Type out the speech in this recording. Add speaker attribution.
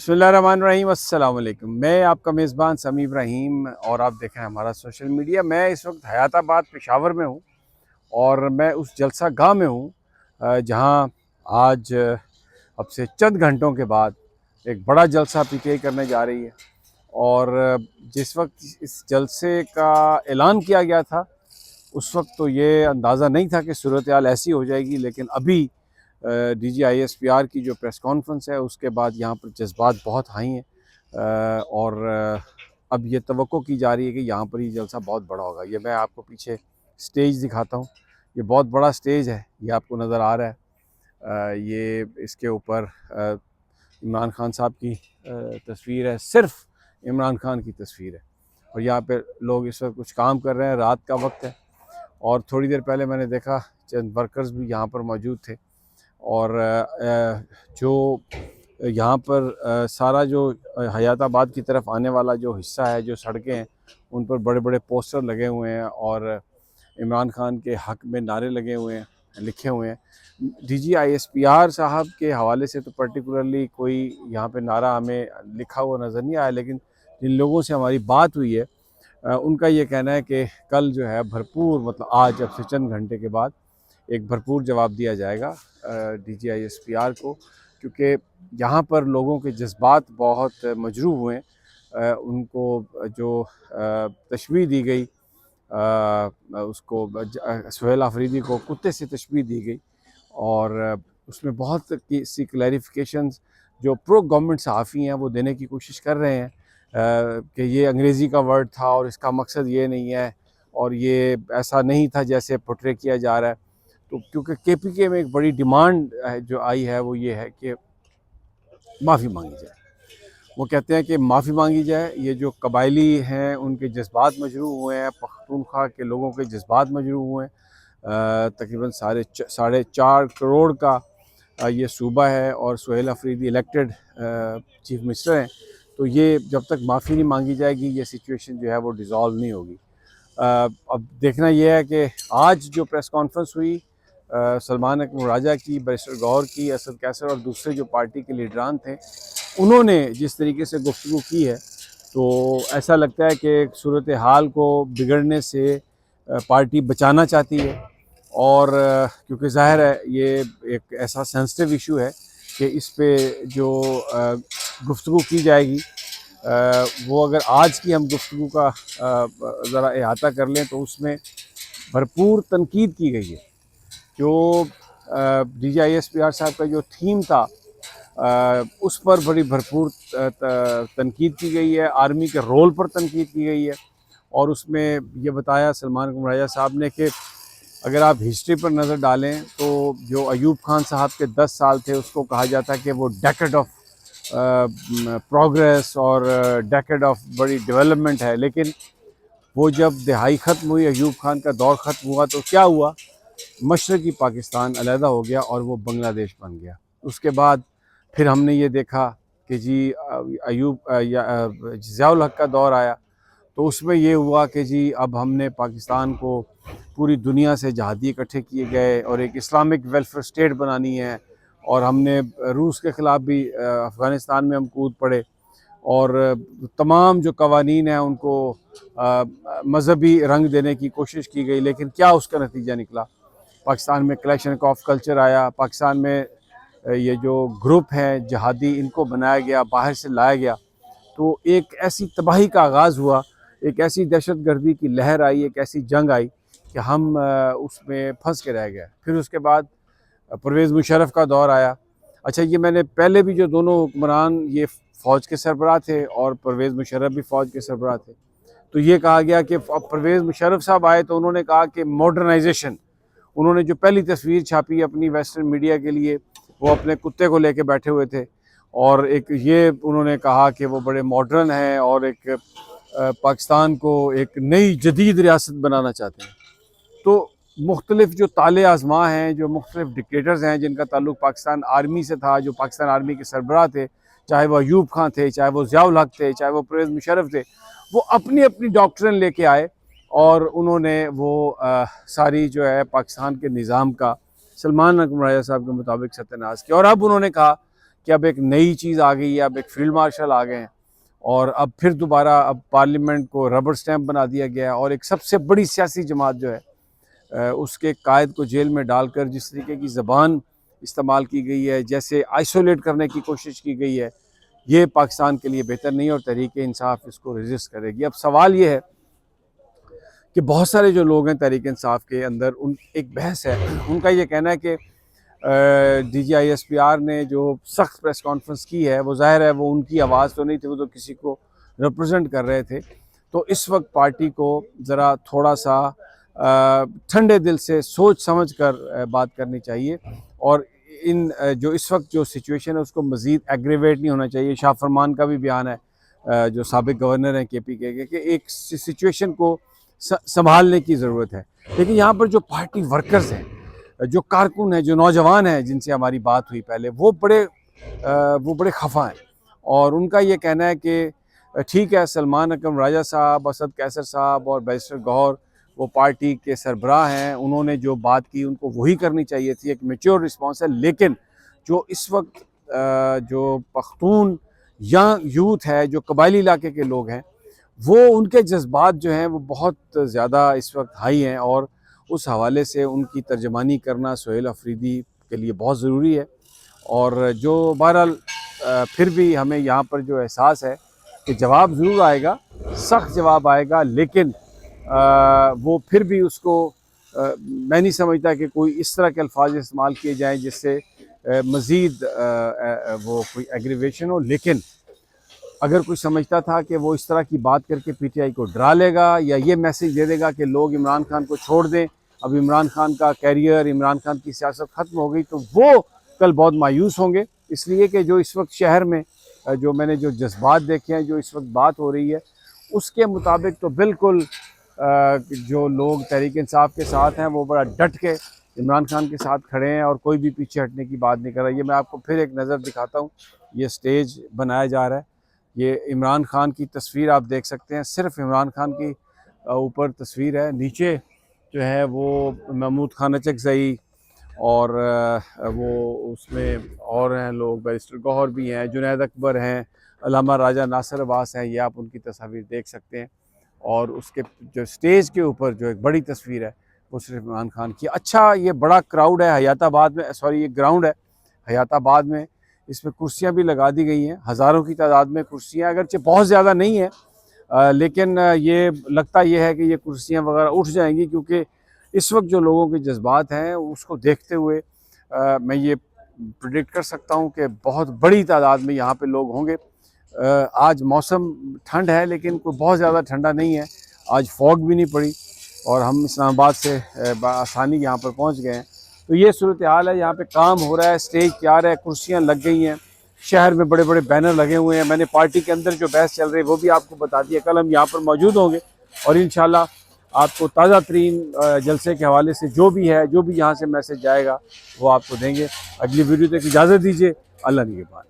Speaker 1: बिस्मिल्लाहिर्रहमानिर्रहीम, अस्सलाम वालेकुम। मैं आपका मेज़बान समी इब्राहीम और आप देख रहे हैं हमारा सोशल मीडिया। मैं इस वक्त हयाताबाद पेशावर में हूँ और मैं उस जलसा गाह में हूँ जहाँ आज अब से चंद घंटों के बाद एक बड़ा जलसा पीटीआई करने जा रही है। और जिस वक्त इस जलसे का ऐलान किया गया था उस वक्त तो ये अंदाज़ा नहीं था कि सूरत हाल ऐसी हो जाएगी, लेकिन अभी DGISPR की जो प्रेस कॉन्फ्रेंस है उसके बाद यहाँ पर जज्बात बहुत हाई हैं और अब ये तवक्को की जा रही है कि यहाँ पर ये जलसा बहुत बड़ा होगा। ये मैं आपको पीछे स्टेज दिखाता हूँ। ये बहुत बड़ा स्टेज है, ये आपको नज़र आ रहा है। ये इसके ऊपर इमरान खान साहब की तस्वीर है, सिर्फ इमरान खान की तस्वीर है। और यहाँ पे लोग इस वक्त कुछ काम कर रहे हैं, रात का वक्त है। और थोड़ी देर पहले मैंने देखा चंद वर्कर्स भी यहाँ पर मौजूद थे। और जो यहाँ पर सारा जो हयाताबाद की तरफ आने वाला जो हिस्सा है, जो सड़कें हैं, उन पर बड़े बड़े पोस्टर लगे हुए हैं और इमरान खान के हक़ में नारे लगे हुए हैं, लिखे हुए हैं। DGISPR साहब के हवाले से तो पर्टिकुलरली कोई यहाँ पे नारा हमें लिखा हुआ नज़र नहीं आया, लेकिन जिन लोगों से हमारी बात हुई है उनका ये कहना है कि कल जो है भरपूर, मतलब आज अब से चंद घंटे के बाद एक भरपूर जवाब दिया जाएगा DGISPR को, क्योंकि यहाँ पर लोगों के जज्बात बहुत मजरूह हुए हैं। उनको जो तशबीह दी गई, उसको सुहेल आफरीदी को कुत्ते से तशबीह दी गई और उसमें बहुत सी क्लैरिफिकेशंस जो प्रो गवर्नमेंट सहाफ़ी हैं वो देने की कोशिश कर रहे हैं कि ये अंग्रेज़ी का वर्ड था और इसका मकसद ये नहीं है और ये ऐसा नहीं था जैसे पोर्ट्रे किया जा रहा है। तो क्योंकि KPK में एक बड़ी डिमांड जो आई है वो ये है कि माफ़ी मांगी जाए। वो कहते हैं कि माफ़ी मांगी जाए। ये जो कबायली हैं उनके जज्बात मजरूह हुए हैं, पख्तूनख्वा के लोगों के जज्बात मजरूह हुए हैं। तकरीबन 4.5 करोड़ का ये सूबा है और Suhail Afridi elected chief minister हैं। तो ये जब तक माफ़ी नहीं मांगी जाएगी ये सिचुएशन जो है वो डिज़ोल्व नहीं होगी। अब देखना यह है कि आज जो प्रेस कॉन्फ्रेंस हुई सलमान अकबर राजा की, बैरिस्टर गौहर की, असद कैसर और दूसरे जो पार्टी के लीडरान थे, उन्होंने जिस तरीके से गुफ्तगू की है तो ऐसा लगता है कि सूरत हाल को बिगड़ने से पार्टी बचाना चाहती है। और क्योंकि ज़ाहिर है ये एक ऐसा सेंसिटिव इशू है कि इस पे जो गुफ्तगू की जाएगी वो अगर आज की हम गुफ्तगू का ज़रा अहाता कर लें तो उसमें भरपूर तनकीद की गई है। जो DGISPR साहब का जो थीम था उस पर बड़ी भरपूर तनकीद की गई है, आर्मी के रोल पर तनकीद की गई है। और उसमें ये बताया सलमान अकबर राजा साहब ने कि अगर आप हिस्ट्री पर नज़र डालें तो जो अयूब खान साहब के 10 साल थे उसको कहा जाता है कि वो डेकेड ऑफ प्रोग्रेस और डेकेड ऑफ बड़ी डेवलपमेंट है, लेकिन वो जब दिहाई ख़त्म हुई, अयूब खान का दौर ख़त्म हुआ तो क्या हुआ, मशरक़ी पाकिस्तान अलहदा हो गया और वो बांग्लादेश बन गया। उसके बाद फिर हमने ये देखा कि जी ज़ियाउल हक़ का दौर आया तो उसमें ये हुआ कि जी अब हमने पाकिस्तान को पूरी दुनिया से जहादी इकट्ठे किए गए और एक इस्लामिक वेलफेयर स्टेट बनानी है। और हमने रूस के ख़िलाफ़ भी अफ़गानिस्तान में हम कूद पड़े और तमाम जो कवानीन हैं उनको मज़हबी रंग देने की कोशिश की गई, लेकिन क्या उसका नतीजा निकला। पाकिस्तान में कलेक्शन ऑफ कल्चर आया, पाकिस्तान में ये जो ग्रुप हैं जहादी इनको बनाया गया, बाहर से लाया गया। तो एक ऐसी तबाही का आगाज़ हुआ, एक ऐसी दहशतगर्दी की लहर आई, एक ऐसी जंग आई कि हम उसमें फंस के रह गए। फिर उसके बाद परवेज़ मुशर्रफ का दौर आया। अच्छा, ये मैंने पहले भी जो दोनों हुक्मरान ये फ़ौज के सरबराह थे और परवेज़ मुशर्रफ भी फ़ौज के सरबराह थे, तो ये कहा गया कि अब परवेज़ मुशर्रफ साहब आए तो उन्होंने कहा कि मॉडर्नाइजेशन, उन्होंने जो पहली तस्वीर छापी अपनी वेस्टर्न मीडिया के लिए वो अपने कुत्ते को लेके बैठे हुए थे और एक ये उन्होंने कहा कि वो बड़े मॉडर्न हैं और एक पाकिस्तान को एक नई जदीद रियासत बनाना चाहते हैं। तो मुख्तलिफ जो ताले आज़मा हैं, जो मुख्तलिफ डिक्टेटर्स हैं जिनका ताल्लुक़ पाकिस्तान आर्मी से था, जो पाकिस्तान आर्मी के सरबराह थे, चाहे वो अयूब खान थे, चाहे वो ज़ियाउल हक़ थे, चाहे वो परवेज़ मुशर्रफ थे, वो अपनी अपनी डॉक्ट्रिन लेके आए और उन्होंने वो सारी जो है पाकिस्तान के निज़ाम का सलमान अकबर राजा साहब के मुताबिक सत्यानाश किया। और अब उन्होंने कहा कि अब एक नई चीज़ आ गई है, अब एक फील्ड मार्शल आ गए हैं और अब फिर दोबारा अब पार्लियामेंट को रबर स्टैम्प बना दिया गया है और एक सबसे बड़ी सियासी जमात जो है उसके कायद को जेल में डालकर जिस तरीके की ज़बान इस्तेमाल की गई है, जैसे आइसोलेट करने की कोशिश की गई है, ये पाकिस्तान के लिए बेहतर नहीं और तहरीक-ए-इंसाफ इसको रेजिस्ट करेगी। अब सवाल ये है कि बहुत सारे जो लोग हैं तहरीक-ए-इंसाफ के अंदर, उन एक बहस है, उनका ये कहना है कि DGISPR ने जो सख्त प्रेस कॉन्फ्रेंस की है वो ज़ाहिर है वो उनकी आवाज़ तो नहीं थी, वो तो किसी को रिप्रेजेंट कर रहे थे। तो इस वक्त पार्टी को ज़रा थोड़ा सा ठंडे दिल से सोच समझ कर बात करनी चाहिए और इन जो इस वक्त जो सिचुएशन है उसको मज़ीद एग्रीवेट नहीं होना चाहिए। शाह फरमान का भी बयान है जो साबिक गवर्नर हैं KPK के, कि एक सिचुएशन को संभालने की ज़रूरत है। लेकिन यहाँ पर जो पार्टी वर्कर्स हैं, जो कारकुन हैं, जो नौजवान हैं जिनसे हमारी बात हुई पहले, वो बड़े खफा हैं और उनका ये कहना है कि ठीक है, सलमान अकरम राजा साहब, असद कैसर साहब और बैरिस्टर गौहर वो पार्टी के सरबराह हैं, उन्होंने जो बात की उनको वही करनी चाहिए थी, एक मैच्योर रिस्पॉन्स है। लेकिन जो इस वक्त जो पख्तून यंग यूथ है, जो कबायली इलाके के लोग हैं, वो उनके जज्बात जो हैं वो बहुत ज़्यादा इस वक्त हाई हैं और उस हवाले से उनकी तर्जमानी करना सुहेल अफरीदी के लिए बहुत ज़रूरी है। और जो बहरहाल फिर भी हमें यहाँ पर जो एहसास है कि जवाब ज़रूर आएगा, सख्त जवाब आएगा, लेकिन वो फिर भी उसको मैं नहीं समझता कि कोई इस तरह के अल्फाज इस्तेमाल किए जाएँ जिससे मज़ीद वो कोई एग्रीवेशन हो। लेकिन अगर कोई समझता था कि वो इस तरह की बात करके PTI को डरा लेगा या ये मैसेज दे देगा कि लोग इमरान खान को छोड़ दें, अब इमरान खान का कैरियर, इमरान खान की सियासत ख़त्म हो गई, तो वो कल बहुत मायूस होंगे। इसलिए कि जो इस वक्त शहर में जो मैंने जो जज्बात देखे हैं, जो इस वक्त बात हो रही है, उसके मुताबिक तो बिल्कुल जो लोग तहरीक-ए-इंसाफ के साथ हैं वो बड़ा डट के इमरान खान के साथ खड़े हैं और कोई भी पीछे हटने की बात नहीं कर रहा। ये मैं आपको फिर एक नज़र दिखाता हूँ, ये स्टेज बनाया जा रहा है, ये इमरान खान की तस्वीर आप देख सकते हैं, सिर्फ इमरान खान की ऊपर तस्वीर है, नीचे जो है वो महमूद खान अचकज़ई और वो उसमें और हैं लोग, बैरिस्टर गौहर भी हैं, जुनैद अकबर हैं, अल्लामा राजा नासिर अब्बास हैं, ये आप उनकी तस्वीर देख सकते हैं। और उसके जो स्टेज के ऊपर जो एक बड़ी तस्वीर है वो सिर्फ इमरान खान की। अच्छा, ये बड़ा क्राउड है हयाताबाद में, सॉरी ये ग्राउंड है हयाताबाद में, इसमें कुर्सियाँ भी लगा दी गई हैं, हज़ारों की तादाद में कुर्सियाँ, अगरचे बहुत ज़्यादा नहीं है, लेकिन ये लगता ये है कि ये कुर्सियाँ वगैरह उठ जाएंगी, क्योंकि इस वक्त जो लोगों के जज्बात हैं उसको देखते हुए मैं ये प्रेडिक्ट कर सकता हूँ कि बहुत बड़ी तादाद में यहाँ पे लोग होंगे। आज मौसम ठंड है लेकिन कोई बहुत ज़्यादा ठंडा नहीं है, आज फॉग भी नहीं पड़ी और हम इस्लामाबाद से आसानी यहाँ पर पहुँच गए हैं। तो ये सूरत हाल है, यहाँ पे काम हो रहा है, स्टेज तैयार है, कुर्सियाँ लग गई हैं, शहर में बड़े बड़े बैनर लगे हुए हैं। मैंने पार्टी के अंदर जो बहस चल रही है वो भी आपको बता दिया। कल हम यहाँ पर मौजूद होंगे और इंशाल्लाह आपको ताज़ा तरीन जलसे के हवाले से जो भी है, जो भी यहाँ से मैसेज जाएगा वो आपको देंगे। अगली वीडियो तक इजाज़त दीजिए। अल्लाह निगहबान।